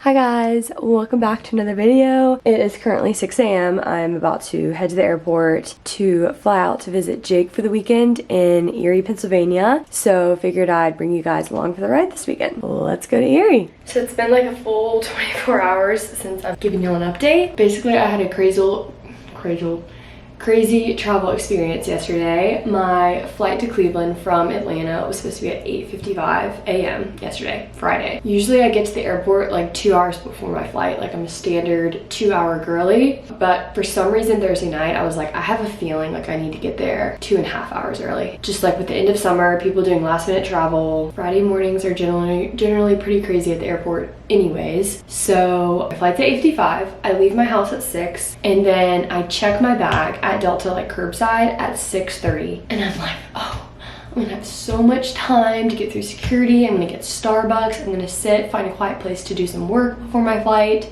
Hi guys, welcome back to another video. It is currently 6 a.m. I'm about to head to the airport to fly out to visit Jake for the weekend in Erie, Pennsylvania. So figured I'd bring you guys along for the ride this weekend. Let's go to Erie. So it's been like a full 24 hours since I've given you an update. Basically, I had a crazy travel experience yesterday. My flight to Cleveland from Atlanta was supposed to be at 8:55 a.m. yesterday, Friday. Usually I get to the airport like 2 hours before my flight. Like I'm a standard 2-hour girly. But for some reason Thursday night, I was like, I have a feeling like I need to get there 2.5 hours early. Just like with the end of summer, people doing last minute travel. Friday mornings are generally pretty crazy at the airport anyways. So my flight's at 8:55. I leave my house at 6 and then I check my bag at Delta like curbside at 6:30 and I'm like, oh, I'm gonna have so much time to get through security. I'm gonna get Starbucks. I'm gonna sit, find a quiet place to do some work before my flight.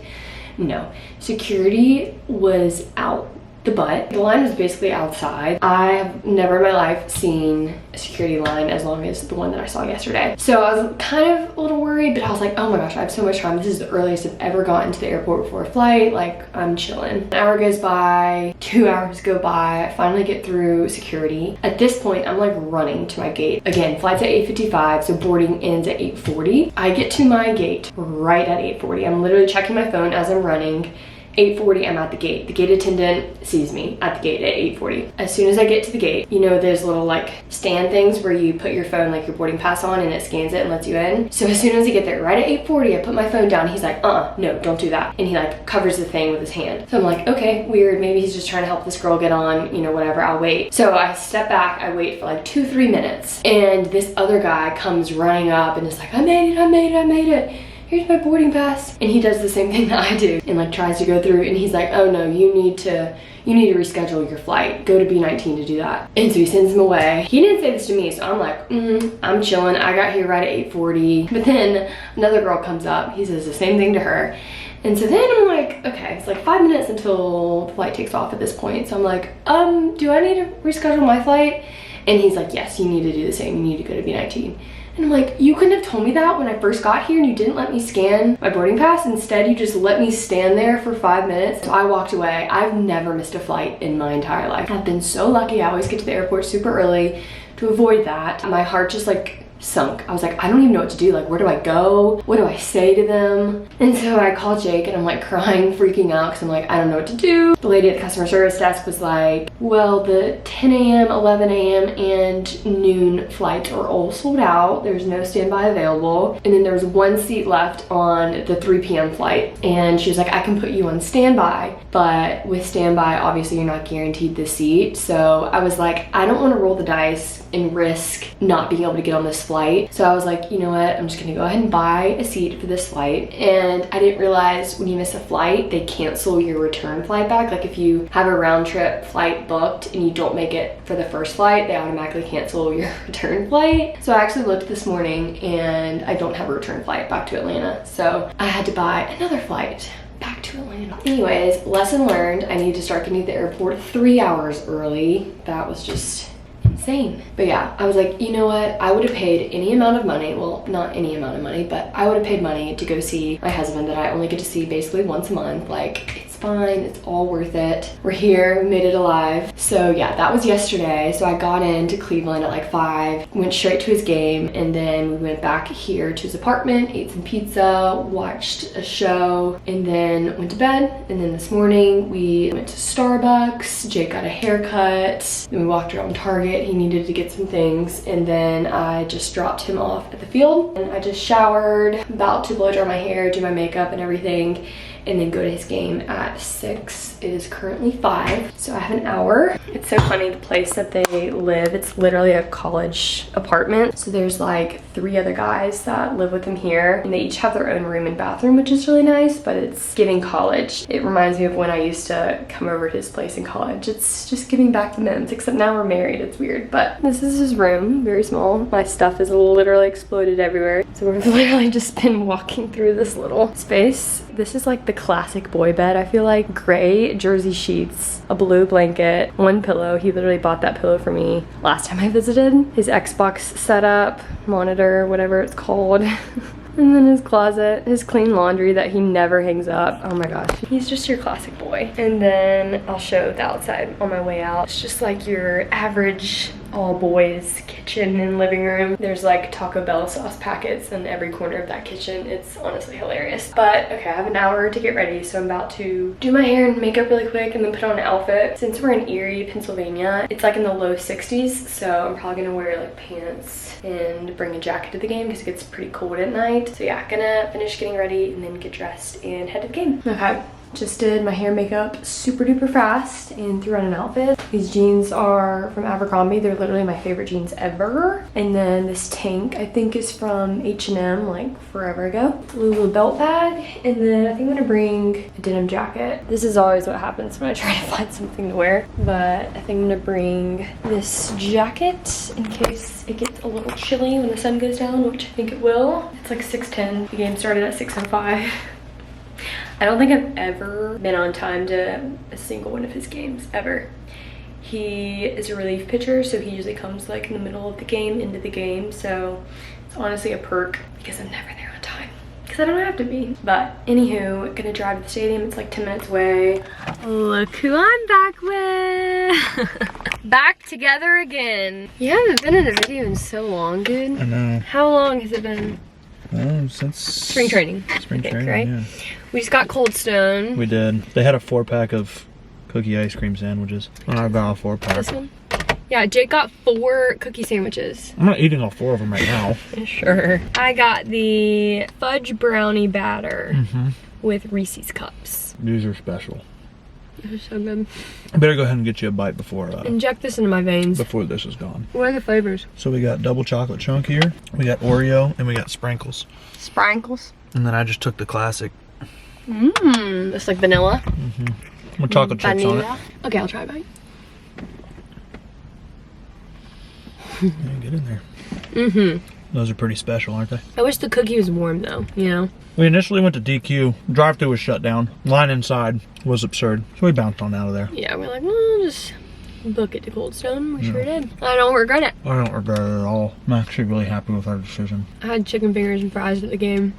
No, security was out the butt. The line was basically outside. I've never in my life seen a security line as long as the one that I saw yesterday. So I was kind of a little worried, but I was like, oh my gosh, I have so much time. This is the earliest I've ever gotten to the airport before a flight. Like, I'm chilling. An hour goes by, 2 hours go by, I finally get through security. At this point, I'm like running to my gate. Again, flight's at 8:55, so boarding ends at 8:40. I get to my gate right at 8:40. I'm literally checking my phone as I'm running. 8:40, I'm at the gate. The gate attendant sees me at the gate at 8:40. As soon as I get to the gate, you know there's little like stand things where you put your phone, like your boarding pass on, and it scans it and lets you in. So as soon as I get there, right at 8:40, I put my phone down. He's like, no, don't do that. And he like covers the thing with his hand. So I'm like, okay, weird. Maybe he's just trying to help this girl get on, you know, whatever, I'll wait. So I step back, I wait for like 2-3 minutes. And this other guy comes running up and is like, I made it. Here's my boarding pass. And he does the same thing that I do and like tries to go through, and he's like, oh no, you need to reschedule your flight. Go to B19 to do that. And so he sends him away. He didn't say this to me, so I'm like, I'm chilling. I got here right at 8:40. But then another girl comes up. He says the same thing to her. And so then I'm like, okay, it's like 5 minutes until the flight takes off at this point. So I'm like, do I need to reschedule my flight? And he's like, yes, you need to do the same. You need to go to B19. And I'm like, you couldn't have told me that when I first got here and you didn't let me scan my boarding pass. Instead, you just let me stand there for 5 minutes. So I walked away. I've never missed a flight in my entire life. I've been so lucky. I always get to the airport super early to avoid that. My heart just like sunk. I was like, I don't even know what to do. Like, where do I go? What do I say to them? And so I called Jake and I'm like crying, freaking out because I'm like, I don't know what to do. The lady at the customer service desk was like, well, the 10 a.m., 11 a.m. and noon flights are all sold out. There's no standby available. And then there was one seat left on the 3 p.m. flight. And she was like, I can put you on standby, but with standby, obviously you're not guaranteed the seat. So I was like, I don't want to roll the dice and risk not being able to get on this flight. So I was like, you know what, I'm just gonna go ahead and buy a seat for this flight. And I didn't realize when you miss a flight, they cancel your return flight back. Like if you have a round trip flight booked and you don't make it for the first flight, they automatically cancel your return flight. So I actually looked this morning and I don't have a return flight back to Atlanta. So I had to buy another flight back to Atlanta. Anyways, lesson learned. I need to start getting to the airport 3 hours early. That was just insane. But yeah, I was like, you know what, I would have paid any amount of money, well, not any amount of money, but I would have paid money to go see my husband that I only get to see basically once a month. Like, it's fine, it's all worth it. We're here, we made it alive. So yeah, that was yesterday. So I got into Cleveland at like 5, went straight to his game, and then we went back here to his apartment, ate some pizza, watched a show, and then went to bed. And then this morning we went to Starbucks, Jake got a haircut, then we walked around Target. He needed to get some things, and then I just dropped him off at the field, and I just showered, about to blow dry my hair, do my makeup and everything, and then go to his game at 6. It is currently 5, so I have an hour. It's so funny, the place that they live, it's literally a college apartment. So there's like 3 other guys that live with him here, and they each have their own room and bathroom, which is really nice, but it's giving college. It reminds me of when I used to come over to his place in college. It's just giving back the memories, except now we're married. It's weird, but this is his room, very small. My stuff is literally exploded everywhere. So we've literally just been walking through this little space. This is like the classic boy bed, I feel like. Gray jersey sheets, a blue blanket, one pillow. He literally bought that pillow for me last time I visited. His Xbox setup, monitor, whatever it's called. And then his closet, his clean laundry that he never hangs up. Oh my gosh, he's just your classic boy. And then I'll show the outside on my way out. It's just like your average all boys kitchen and living room. There's like Taco Bell sauce packets in every corner of that kitchen. It's honestly hilarious. But okay, I have an hour to get ready, so I'm about to do my hair and makeup really quick and then put on an outfit. Since we're in Erie, Pennsylvania, it's like in the low 60s, so I'm probably gonna wear like pants and bring a jacket to the game because it gets pretty cold at night. So yeah, gonna finish getting ready and then get dressed and head to the game. Okay. Just did my hair and makeup super duper fast and threw on an outfit. These jeans are from Abercrombie. They're literally my favorite jeans ever. And then this tank I think is from H&M like forever ago. Lulu belt bag. And then I think I'm gonna bring a denim jacket. This is always what happens when I try to find something to wear. But I think I'm gonna bring this jacket in case it gets a little chilly when the sun goes down, which I think it will. It's like 6:10. The game started at 6:05. I don't think I've ever been on time to a single one of his games, ever. He is a relief pitcher, so he usually comes like in the middle of the game, into the game, so it's honestly a perk because I'm never there on time. Because I don't have to be. But anywho, gonna drive to the stadium, it's like 10 minutes away. Look who I'm back with! Back together again. You haven't been in a video in so long, dude. I know. How long has it been? Since spring training. Spring training, right? Yeah. We just got Cold Stone. We did. They had a 4-pack of cookie ice cream sandwiches. And I got a 4-pack. This one? Yeah, Jake got 4 cookie sandwiches. I'm not eating all 4 of them right now. Sure. I got the fudge brownie batter with Reese's cups. These are special. They're so good. I better go ahead and get you a bite before inject this into my veins. Before this is gone. What are the flavors? So we got double chocolate chunk here. We got Oreo and we got sprinkles. Sprinkles? And then I just took the classic. Mmm. It's like vanilla. With chocolate chips on it. Okay, I'll try a bite. Yeah, get in there. Those are pretty special, aren't they? I wish the cookie was warm though, you know? We initially went to DQ. Drive-thru was shut down. Line inside was absurd. So we bounced on out of there. Yeah, we're like, well, just book it to Cold Stone. We sure did. I don't regret it. I don't regret it at all. I'm actually really happy with our decision. I had chicken fingers and fries at the game.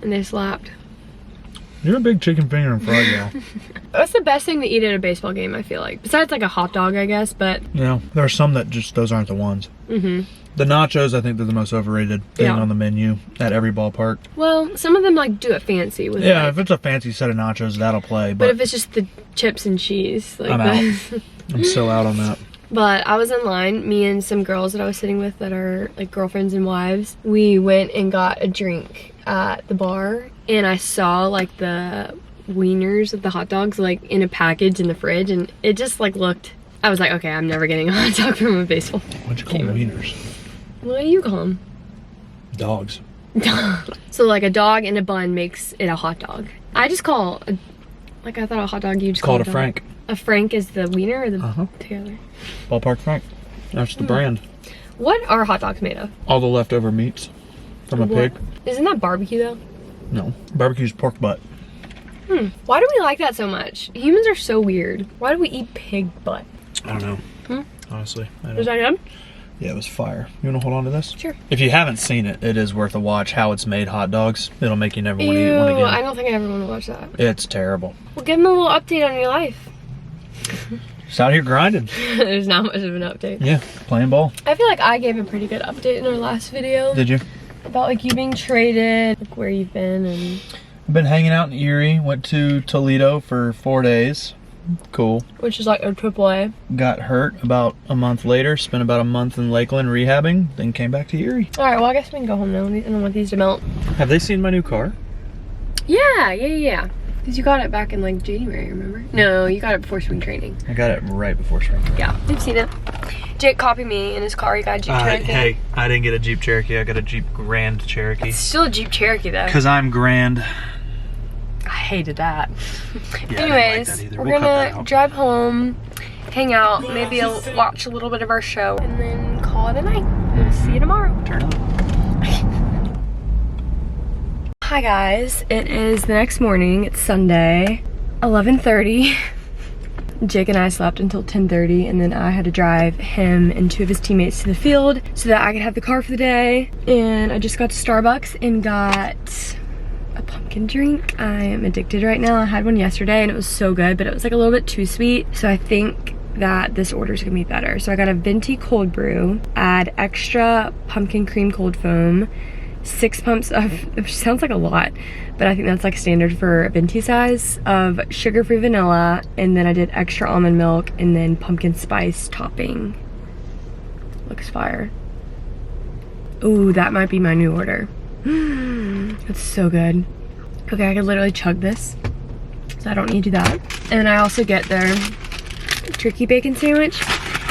And they slapped. You're a big chicken finger and fry gal. That's the best thing to eat at a baseball game, I feel like. Besides like a hot dog, I guess, but... Yeah, there are some that just, those aren't the ones. The nachos, I think they're the most overrated thing on the menu at every ballpark. Well, some of them like do it fancy with Yeah, if it's a fancy set of nachos, that'll play. But if it's just the chips and cheese, like I'm out. I'm so out on that. But I was in line, me and some girls that I was sitting with that are like girlfriends and wives. We went and got a drink at the bar, and I saw like the wieners of the hot dogs like in a package in the fridge, and it just like looked... I was like, okay, I'm never getting a hot dog from a baseball. What'd you call them wieners? What do you call them? Dogs. So like a dog and a bun makes it a hot dog. I just call, like I thought a hot dog you just call it a a Frank. A Frank is the wiener or the together? Ballpark Frank. That's the brand. What are hot dogs made of? All the leftover meats from a pig. Isn't that barbecue though? No, barbecue's pork butt. Why do we like that so much? Humans are so weird. Why do we eat pig butt? I don't know. Honestly, I don't. Is that good? Yeah, it was fire. You want to hold on to this? Sure. If you haven't seen it, it is worth a watch. How it's made hot dogs. It'll make you never want to eat one again. I don't think I ever want to watch that. It's terrible. Well, give them a little update on your life. Just out here grinding. There's not much of an update. Yeah, playing ball. I feel like I gave a pretty good update in our last video. Did you? About like you being traded, like where you've been, and... I've been hanging out in Erie. Went to Toledo for 4 days. Cool. Which is like a AAA. Got hurt about a month later. Spent about a month in Lakeland rehabbing. Then came back to Erie. Alright, well I guess we can go home now. I don't want these to melt. Have they seen my new car? Yeah. Because you got it back in like January, remember? No, you got it before spring training. I got it right before spring. Yeah, we've seen it. Jake copied me in his car. He got a Jeep Cherokee. Hey, I didn't get a Jeep Cherokee. I got a Jeep Grand Cherokee. It's still a Jeep Cherokee though. Because I'm grand. I hated that. Yeah, anyways, I didn't like that either. we're gonna drive home, hang out, maybe watch a little bit of our show, and then call it a night. We'll see you tomorrow. Turn up. Hi guys, it is the next morning. It's Sunday, 11:30. Jake and I slept until 10:30, and then I had to drive him and 2 of his teammates to the field so that I could have the car for the day. And I just got to Starbucks and got a pumpkin drink. I am addicted right now. I had one yesterday and it was so good, but it was like a little bit too sweet. So I think that this order is gonna be better. So I got a venti cold brew, add extra pumpkin cream cold foam, 6 pumps of, which sounds like a lot, but I think that's like standard for a venti size, of sugar-free vanilla, and then I did extra almond milk and then pumpkin spice topping. Looks fire. Ooh, that might be my new order. That's so good. Okay, I could literally chug this, so I don't need to do that. And I also get their turkey bacon sandwich.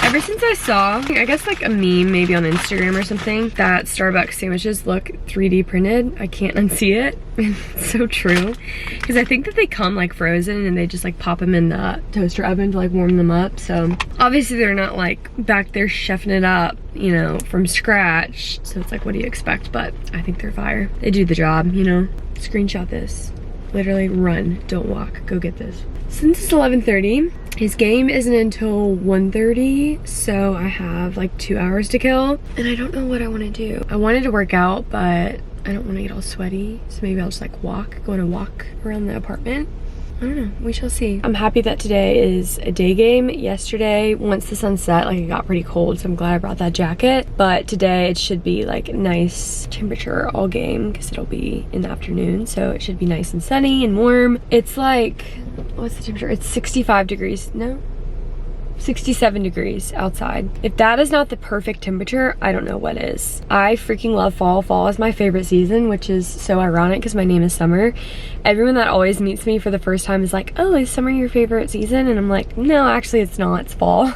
Ever since I saw, I guess like a meme maybe on Instagram or something, that Starbucks sandwiches look 3D printed, I can't unsee it. It's so true. Because I think that they come like frozen and they just like pop them in the toaster oven to like warm them up. So obviously they're not like back there chefing it up, you know, from scratch. So it's like, what do you expect? But I think they're fire. They do the job, you know. Screenshot this. Literally run, don't walk, go get this. Since it's 11:30, his game isn't until 1:30, so I have like 2 hours to kill, and I don't know what I want to do. I wanted to work out, but I don't want to get all sweaty, so maybe I'll just like go on a walk around the apartment. I don't know, we shall see. I'm happy that today is a day game. Yesterday, once the sun set, like it got pretty cold, so I'm glad I brought that jacket. But today it should be like nice temperature all game because it'll be in the afternoon, so it should be nice and sunny and warm. It's like, what's the temperature? It's 65 degrees, no? 67 degrees outside. If that is not the perfect temperature, I don't know what is. I freaking love fall. Fall is my favorite season, which is so ironic because my name is Summer. Everyone that always meets me for the first time is like, oh, is summer your favorite season? And I'm like, no, actually it's not, it's fall.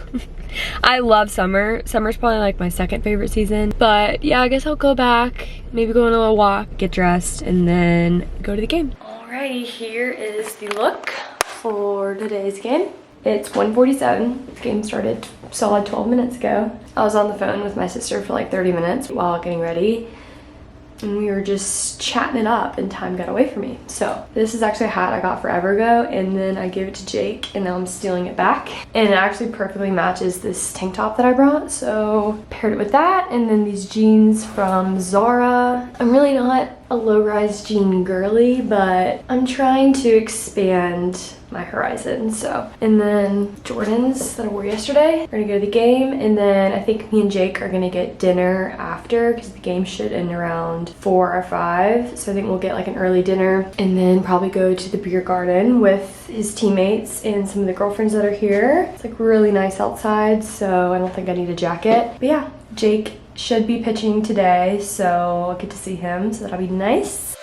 I love summer. Summer's probably like my second favorite season. But yeah, I guess I'll go back, maybe go on a little walk, get dressed, and then go to the game. Alrighty, here is the look for today's game. It's 1:47. This game started solid 12 minutes ago. I was on the phone with my sister for like 30 minutes while getting ready, and we were just chatting it up and time got away from me. So this is actually a hat I got forever ago, and then I gave it to Jake and now I'm stealing it back. And it actually perfectly matches this tank top that I brought. So paired it with that, and then these jeans from Zara. I'm really not a low-rise jean girly, but I'm trying to expand my horizon. So, and then Jordans that I wore yesterday. We're gonna go to the game, and then I think me and Jake are gonna get dinner after because the game should end around 4 or 5. So I think we'll get like an early dinner and then probably go to the beer garden with his teammates and some of the girlfriends that are here. It's like really nice outside, so I don't think I need a jacket. But yeah, Jake should be pitching today, so I'll get to see him, so that'll be nice.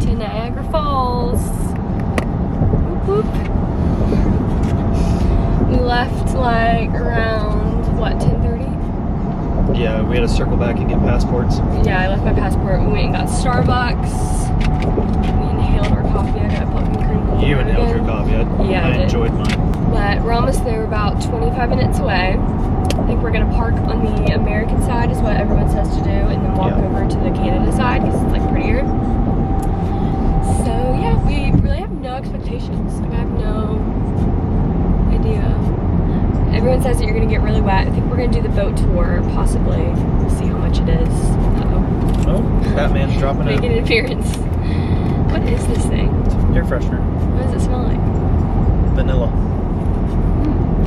To Niagara Falls. Whoop, whoop. We left like around what, 10:30? Yeah, we had to circle back and get passports. Yeah, I left my passport. We went and got Starbucks. We inhaled our coffee. I got a pumpkin cream. You inhaled your coffee. Yeah, I enjoyed mine. But we're almost there. We're about 25 minutes away. I think we're gonna park on the American side is what everyone says to do, and then walk over to the Canada side because it's like prettier. So yeah, we really have no expectations. Like I have no idea. Everyone says that you're gonna get really wet. I think we're gonna do the boat tour, possibly. We'll see how much it is. Uh-oh. Oh, Batman's dropping out. Making an appearance. What is this thing? Air freshener. What does it smell like? Vanilla.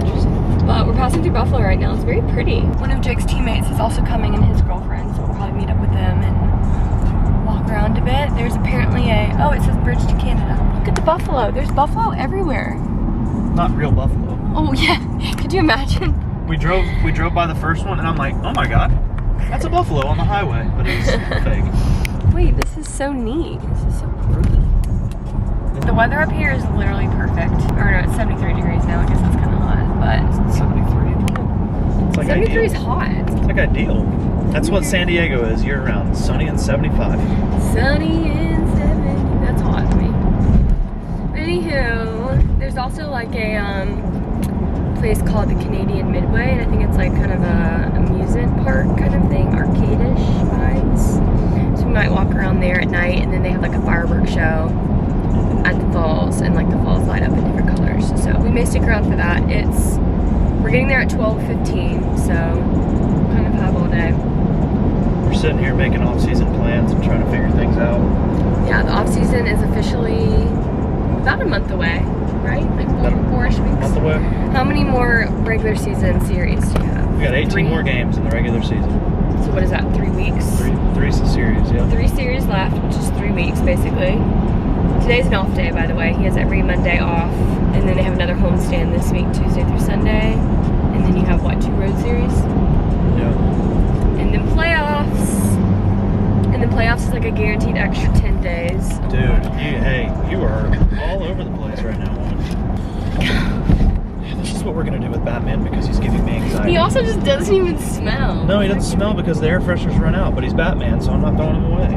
Interesting. But we're passing through Buffalo right now. It's very pretty. One of Jake's teammates is also coming, and his girlfriend, so we'll probably meet up with them and walk around a bit. There's apparently oh, it says Bridge to Canada. Look at the buffalo. There's buffalo everywhere. Not real buffalo. Oh yeah, could you imagine? We drove by the first one and I'm like, oh my god, that's a buffalo on the highway, but it's fake. Wait, this is so neat. This is so pretty. The weather up here is literally perfect. Or no, it's 73 degrees now. I guess that's kind of hot, but 73. It's like 73 ideal. is hot. It's like ideal. That's what San Diego is year round. Sunny and 75. Sunny and 70. That's hot to me. Anywho, there's also like a place called the Canadian Midway, and I think it's like kind of a amusement park kind of thing, arcade-ish vibes. So we might walk around there at night, and then they have like a fireworks show at the falls, and like the falls light up in different colors. So we may stick around for that. We're getting there at 12:15, so kind of have all day. We're sitting here making off-season plans and trying to figure things out. Yeah, the off-season is officially about a month away, right? Like 4-ish weeks. Month away. How many more regular season series do you have? We got 18 3 more games in the regular season. So what is that, 3 weeks? Three series, yeah. 3 series left, which is 3 weeks basically. Today's an off day, by the way. He has every Monday off. And then they have another homestand this week, Tuesday through Sunday. And then you have what, 2 road series? Yeah. And then playoffs. And then playoffs is like a guaranteed extra 10 days. Dude, you are all over the place right now, woman. This is what we're gonna do with Batman because he's giving me anxiety. He also just doesn't even smell. No, he doesn't smell because the air fresheners run out, but he's Batman, so I'm not throwing him away.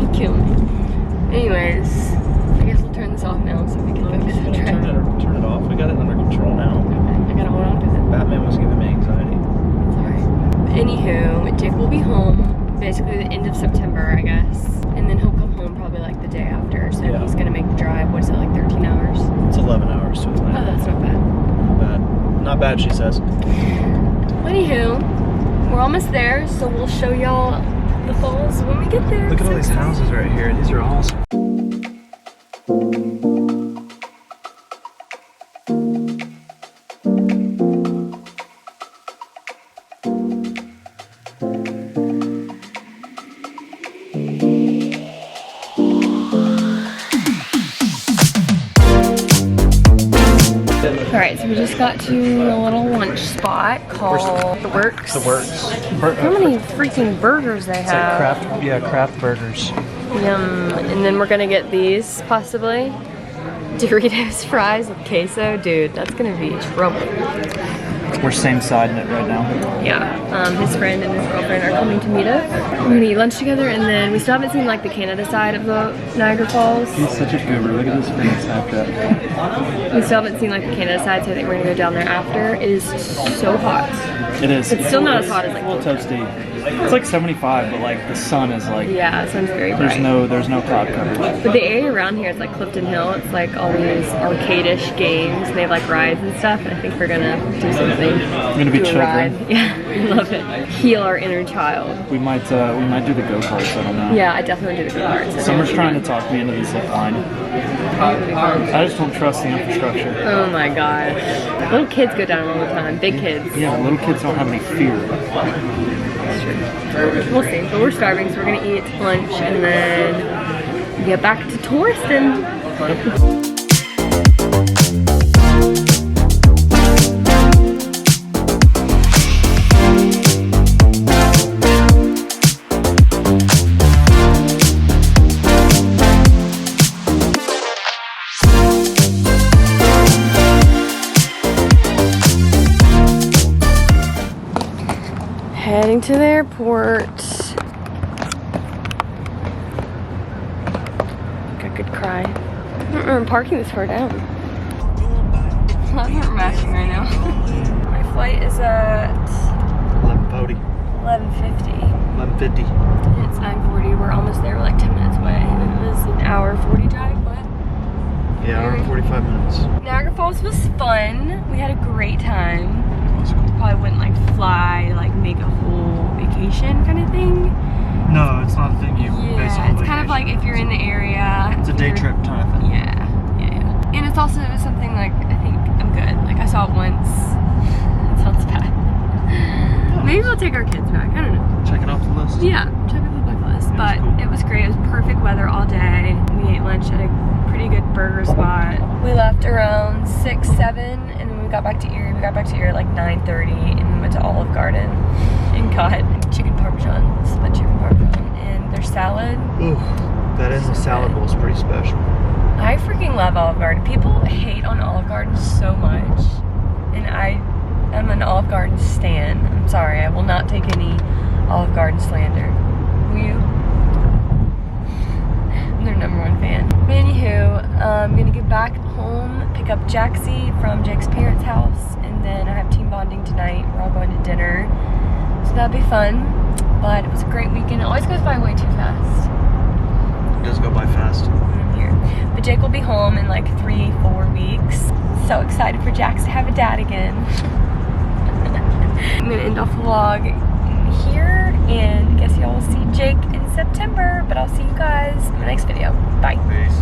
You kill me. Anyways, I guess we'll turn this off now so we can focus on driving. Turn it off. We got it under control now. I gotta hold on to it. Batman was giving me anxiety. Sorry. Anywho, Jake will be home basically the end of September, I guess. And then he'll come home probably like the day after. So Yeah. he's gonna make the drive, what is it, like 13 hours? It's 11 hours to Oh, Atlanta. that's not bad. Not bad. Not bad, she says. Anywho, we're almost there, so we'll show y'all the falls when we get there. Look at all these houses right here. These are awesome. Alright, so we just got to a little lunch spot called The Works. The Works. How many freaking burgers they It's like have? craft burgers. Yum. And then we're gonna get these, possibly. Doritos fries with queso. Dude, that's gonna be trouble. We're same side in it right now. Yeah, his friend and his girlfriend are coming to meet us. We're gonna eat lunch together, and then we still haven't seen like the Canada side of the Niagara Falls. He's such a goober. Look at his face Snapchat. We still haven't seen like the Canada side, so I think we're gonna go down there after. It is so hot. It is. It's still not as hot as like a little toasty. It's like 75, but like the sun is like. Yeah, it sounds very bright. There's no cloud cover. But the area around here is like Clifton Hill. It's like all these arcade-ish games, and they have like rides and stuff. And I think we're gonna do something. We're gonna be do a children. ride. Yeah, I love it. Heal our inner child. We might do the go-karts. I don't know. Yeah, I definitely do the go-karts. Summer's trying to talk me into the zip line. I just don't trust the infrastructure. Oh my gosh. Little kids go down all the time. Big kids. Yeah, little kids don't have any fear. That's true. We'll see. But we're starving, so we're gonna eat lunch and then get back to touristing. Heading to the airport. Got a good cry. I don't remember parking this far down. We're mashing right now. My flight is at 11:40. 11:50. 11:50. And it's 9:40. We're almost there. We're like 10 minutes away. And it was an hour 40 drive. What? Yeah, hour and 45 minutes. Niagara Falls was fun. We had a great time. That was cool. Probably wouldn't like fly, like make a whole vacation kind of thing. No, it's not a thing you base Yeah, on it's kind of like if you're in the area. It's a day trip kind of thing. Yeah. And it's also something like, I think I'm good. Like I saw it once. It sounds bad. Maybe we'll take our kids back. I don't know. Check it off the list. Yeah, check out the bucket list. But cool. it was great. It was perfect weather all day. We ate lunch at a pretty good burger spot. We left around 6, 7, and then we got back to Erie. We got back to Erie at like 9:30, and we went to Olive Garden and got chicken parmesan, split chicken parmesan, and their salad. Ooh, that and the salad bowl is pretty special. I freaking love Olive Garden. People hate on Olive Garden so much, and I am an Olive Garden stan. I'm sorry, I will not take any Olive Garden slander. Will you? I'm their #1 fan. But anywho, I'm gonna get back home, pick up Jaxie from Jake's parents' house, and then I have team bonding tonight. We're all going to dinner, so that'll be fun. But it was a great weekend. It always goes by way too fast. It does go by fast. I'm here. But Jake will be home in like 3-4 weeks. So excited for Jax to have a dad again. I'm gonna end off the vlog here, and I guess y'all will see Jake in September, but I'll see you guys in the next video. Bye. Peace.